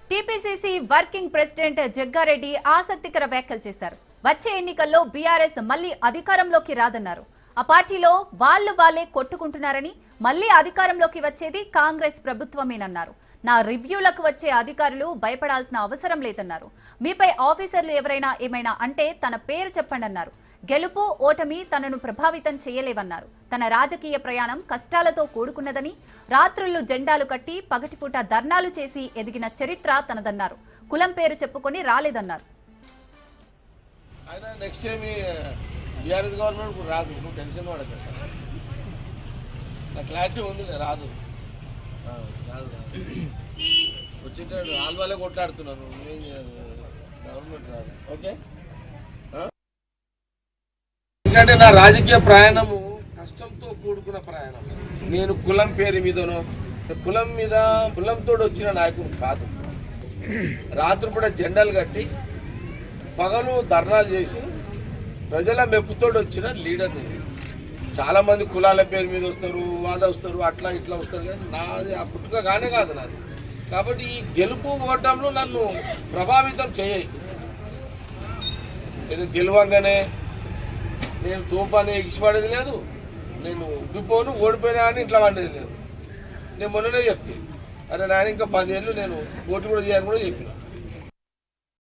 TPCC working president Jaggareddy ఆసక్తికర వ్యాఖ్యలు చేశారు. వచ్చే ఎన్నికల్లో బీఆర్ఎస్ మళ్లీ అధికారంలోకి రాదన్నారు. ఆ పార్టీలో వాళ్ళే కొట్టుకుంటున్నారని, మళ్లీ అధికారంలోకి వచ్చేది కాంగ్రెస్ ప్రభుత్వమేనన్నారు. నా రివ్యూలకు వచ్చే అధికారులు భయపడాల్సిన అవసరం లేదన్నారు. మీపై ఆఫీసర్లు ఎవరైనా ఏమైనా అంటే తన పేరు చెప్పండి అన్నారు. గెలుపు ఓటమి తనను ప్రభావితం చేయలేవన్నారు. తన రాజకీయ ప్రయాణం కష్టాలతో కూడుకున్నదని, రాత్రుళ్లు జెండాలు కట్టి పగటిపూట ధర్నాలు చేసి ఎదిగిన చరిత్ర తనదన్నారు. కులం పేరు చెప్పుకొని రాలేదన్నారు. వచ్చేటాడు ఆల్వాలే కొట్లాడుతున్నాను, గవర్నమెంట్ రాదు. ఓకే, ఎందుకంటే నా రాజకీయ ప్రయాణము కష్టంతో కూడుకున్న ప్రయాణం. నేను కులం పేరు మీదనో కులంతో వచ్చిన నాయకుడు కాదు. రాత్రిపూట జెండాలు కట్టి పగలు ధర్నాలు చేసి ప్రజల మెప్పుతోడు వచ్చిన లీడర్. చాలా మంది కులాల పేరు మీద వస్తారు, వస్తారు, అట్లా ఇట్లా వస్తారు, కానీ నాది ఆ పుట్టుక కానే కాదు నాది. కాబట్టి ఈ గెలుపు ఓటంలో నన్ను ప్రభావితం చేయాలి. ఇది గెలవంగానే నేను తోపాన్ని ఎగిసిపడేది లేదు, నేను ఉబ్బిపోను ఓడిపోయినా అని ఇంట్లో వండేది లేదు. నేను మొన్ననే చెప్తే, అరే నాయన ఇంకా 10 ఏళ్ళు నేను పోటీ కూడా చేయాలని కూడా చెప్పిన.